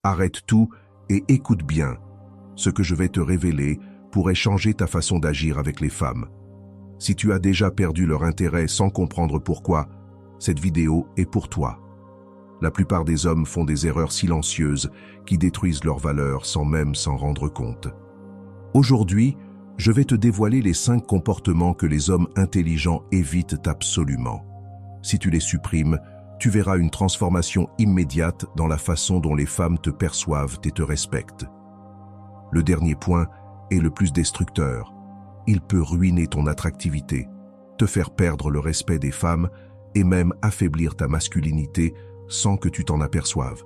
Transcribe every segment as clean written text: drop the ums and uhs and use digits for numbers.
Arrête tout et écoute bien. Ce que je vais te révéler pourrait changer ta façon d'agir avec les femmes. Si tu as déjà perdu leur intérêt sans comprendre pourquoi, cette vidéo est pour toi. La plupart des hommes font des erreurs silencieuses qui détruisent leur valeur sans même s'en rendre compte. Aujourd'hui, je vais te dévoiler les 5 comportements que les hommes intelligents évitent absolument. Si tu les supprimes, tu verras une transformation immédiate dans la façon dont les femmes te perçoivent et te respectent. Le dernier point est le plus destructeur. Il peut ruiner ton attractivité, te faire perdre le respect des femmes et même affaiblir ta masculinité sans que tu t'en aperçoives.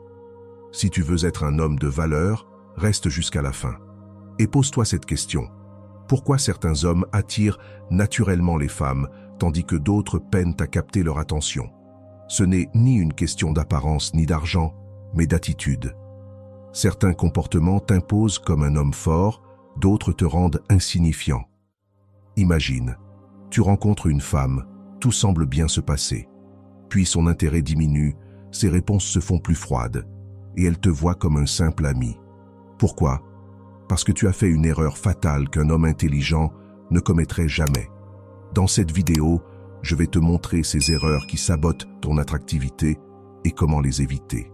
Si tu veux être un homme de valeur, reste jusqu'à la fin. Et pose-toi cette question. Pourquoi certains hommes attirent naturellement les femmes, tandis que d'autres peinent à capter leur attention? Ce n'est ni une question d'apparence ni d'argent, mais d'attitude. Certains comportements t'imposent comme un homme fort, d'autres te rendent insignifiant. Imagine, tu rencontres une femme, tout semble bien se passer. Puis son intérêt diminue, ses réponses se font plus froides, et elle te voit comme un simple ami. Pourquoi? Parce que tu as fait une erreur fatale qu'un homme intelligent ne commettrait jamais. Dans cette vidéo, je vais te montrer ces erreurs qui sabotent ton attractivité et comment les éviter.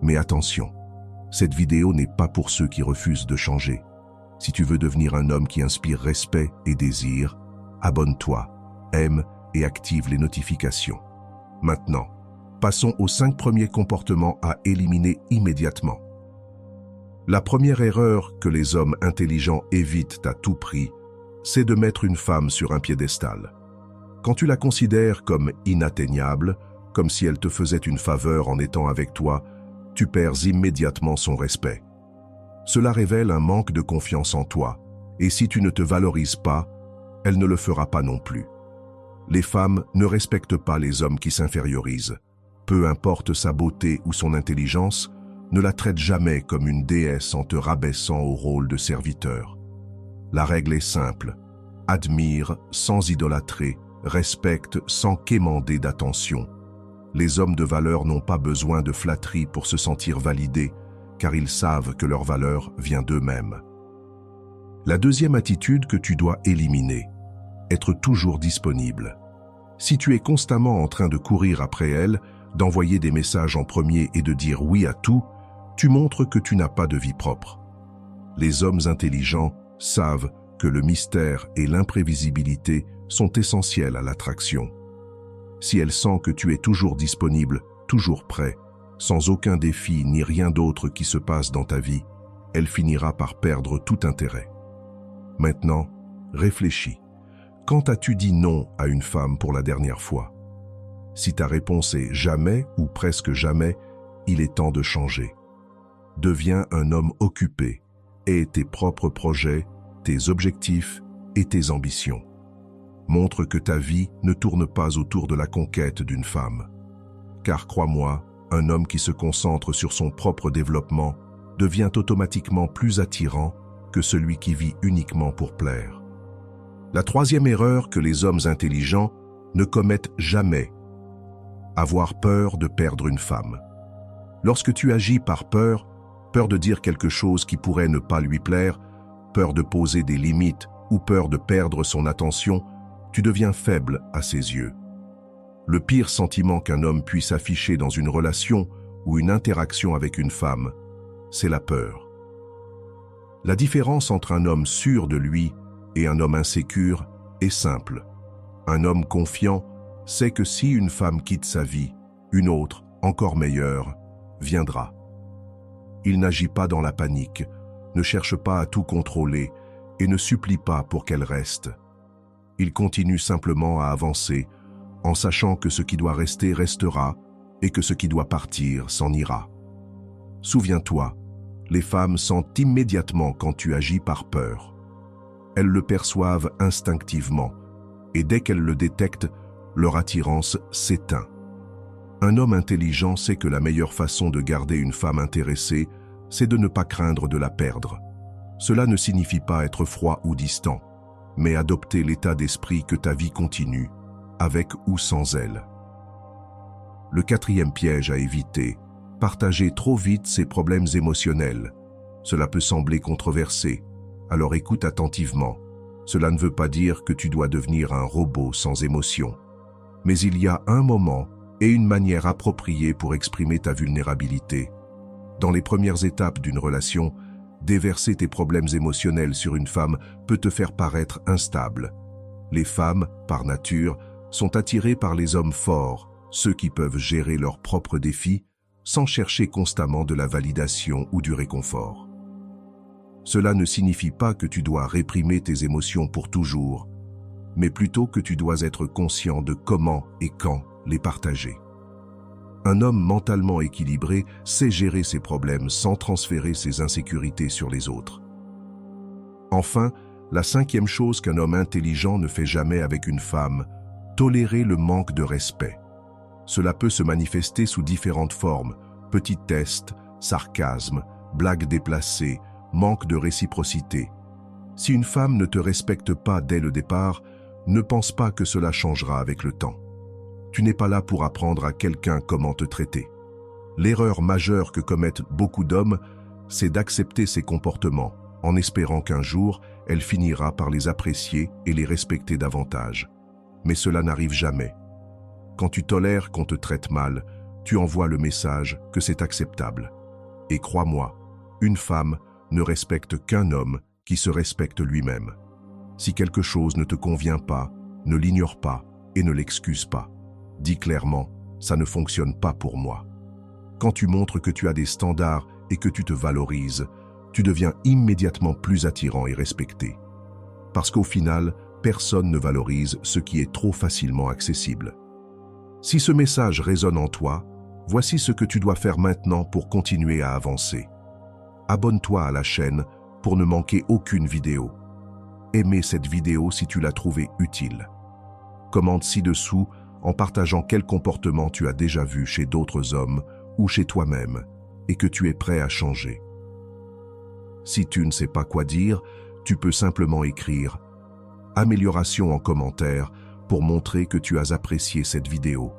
Mais attention, cette vidéo n'est pas pour ceux qui refusent de changer. Si tu veux devenir un homme qui inspire respect et désir, abonne-toi, aime et active les notifications. Maintenant, passons aux 5 premiers comportements à éliminer immédiatement. La première erreur que les hommes intelligents évitent à tout prix, c'est de mettre une femme sur un piédestal. Quand tu la considères comme inatteignable, comme si elle te faisait une faveur en étant avec toi, tu perds immédiatement son respect. Cela révèle un manque de confiance en toi, et si tu ne te valorises pas, elle ne le fera pas non plus. Les femmes ne respectent pas les hommes qui s'infériorisent. Peu importe sa beauté ou son intelligence, ne la traite jamais comme une déesse en te rabaissant au rôle de serviteur. La règle est simple. Admire sans idolâtrer, respecte sans quémander d'attention. Les hommes de valeur n'ont pas besoin de flatterie pour se sentir validés, car ils savent que leur valeur vient d'eux-mêmes. La deuxième attitude que tu dois éliminer, être toujours disponible. Si tu es constamment en train de courir après elle, d'envoyer des messages en premier et de dire oui à tout, tu montres que tu n'as pas de vie propre. Les hommes intelligents savent que le mystère et l'imprévisibilité sont essentiels à l'attraction. Si elle sent que tu es toujours disponible, toujours prêt, sans aucun défi ni rien d'autre qui se passe dans ta vie, elle finira par perdre tout intérêt. Maintenant, réfléchis. Quand as-tu dit non à une femme pour la dernière fois? Si ta réponse est jamais ou presque jamais, il est temps de changer. Deviens un homme occupé, aie tes propres projets, tes objectifs et tes ambitions. Montre que ta vie ne tourne pas autour de la conquête d'une femme. Car crois-moi, un homme qui se concentre sur son propre développement devient automatiquement plus attirant que celui qui vit uniquement pour plaire. La troisième erreur que les hommes intelligents ne commettent jamais, avoir peur de perdre une femme. Lorsque tu agis par peur, peur de dire quelque chose qui pourrait ne pas lui plaire, peur de poser des limites ou peur de perdre son attention, tu deviens faible à ses yeux. Le pire sentiment qu'un homme puisse afficher dans une relation ou une interaction avec une femme, c'est la peur. La différence entre un homme sûr de lui et un homme insécure est simple. Un homme confiant sait que si une femme quitte sa vie, une autre, encore meilleure, viendra. Il n'agit pas dans la panique, ne cherche pas à tout contrôler et ne supplie pas pour qu'elle reste. Il continue simplement à avancer, en sachant que ce qui doit rester restera et que ce qui doit partir s'en ira. Souviens-toi, les femmes sentent immédiatement quand tu agis par peur. Elles le perçoivent instinctivement, et dès qu'elles le détectent, leur attirance s'éteint. Un homme intelligent sait que la meilleure façon de garder une femme intéressée, c'est de ne pas craindre de la perdre. Cela ne signifie pas être froid ou distant, mais adopter l'état d'esprit que ta vie continue, avec ou sans elle. Le quatrième piège à éviter, Partager trop vite ses problèmes émotionnels. Cela peut sembler controversé, alors écoute attentivement. Cela ne veut pas dire que tu dois devenir un robot sans émotion. Mais il y a un moment et une manière appropriée pour exprimer ta vulnérabilité. Dans les premières étapes d'une relation, déverser tes problèmes émotionnels sur une femme peut te faire paraître instable. Les femmes, par nature, sont attirées par les hommes forts, ceux qui peuvent gérer leurs propres défis sans chercher constamment de la validation ou du réconfort. Cela ne signifie pas que tu dois réprimer tes émotions pour toujours, mais plutôt que tu dois être conscient de comment et quand les partager. Un homme mentalement équilibré sait gérer ses problèmes sans transférer ses insécurités sur les autres. Enfin, la cinquième chose qu'un homme intelligent ne fait jamais avec une femme, tolérer le manque de respect. Cela peut se manifester sous différentes formes, petits tests, sarcasme, blagues déplacées, manque de réciprocité. Si une femme ne te respecte pas dès le départ, ne pense pas que cela changera avec le temps. Tu n'es pas là pour apprendre à quelqu'un comment te traiter. L'erreur majeure que commettent beaucoup d'hommes, c'est d'accepter ces comportements, en espérant qu'un jour, elle finira par les apprécier et les respecter davantage. Mais cela n'arrive jamais. Quand tu tolères qu'on te traite mal, tu envoies le message que c'est acceptable. Et crois-moi, une femme ne respecte qu'un homme qui se respecte lui-même. Si quelque chose ne te convient pas, ne l'ignore pas et ne l'excuse pas. Dis clairement, ça ne fonctionne pas pour moi. Quand tu montres que tu as des standards et que tu te valorises, tu deviens immédiatement plus attirant et respecté. Parce qu'au final, personne ne valorise ce qui est trop facilement accessible. Si ce message résonne en toi, voici ce que tu dois faire maintenant pour continuer à avancer. Abonne-toi à la chaîne pour ne manquer aucune vidéo. Aimez cette vidéo si tu l'as trouvée utile. Commente ci-dessous en partageant quel comportement tu as déjà vu chez d'autres hommes ou chez toi-même et que tu es prêt à changer. Si tu ne sais pas quoi dire, tu peux simplement écrire « Amélioration » en commentaire pour montrer que tu as apprécié cette vidéo.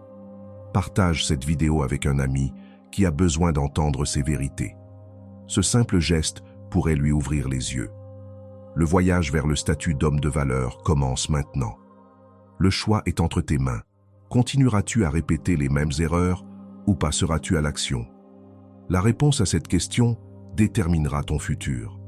Partage cette vidéo avec un ami qui a besoin d'entendre ces vérités. Ce simple geste pourrait lui ouvrir les yeux. Le voyage vers le statut d'homme de valeur commence maintenant. Le choix est entre tes mains. Continueras-tu à répéter les mêmes erreurs ou passeras-tu à l'action? La réponse à cette question déterminera ton futur.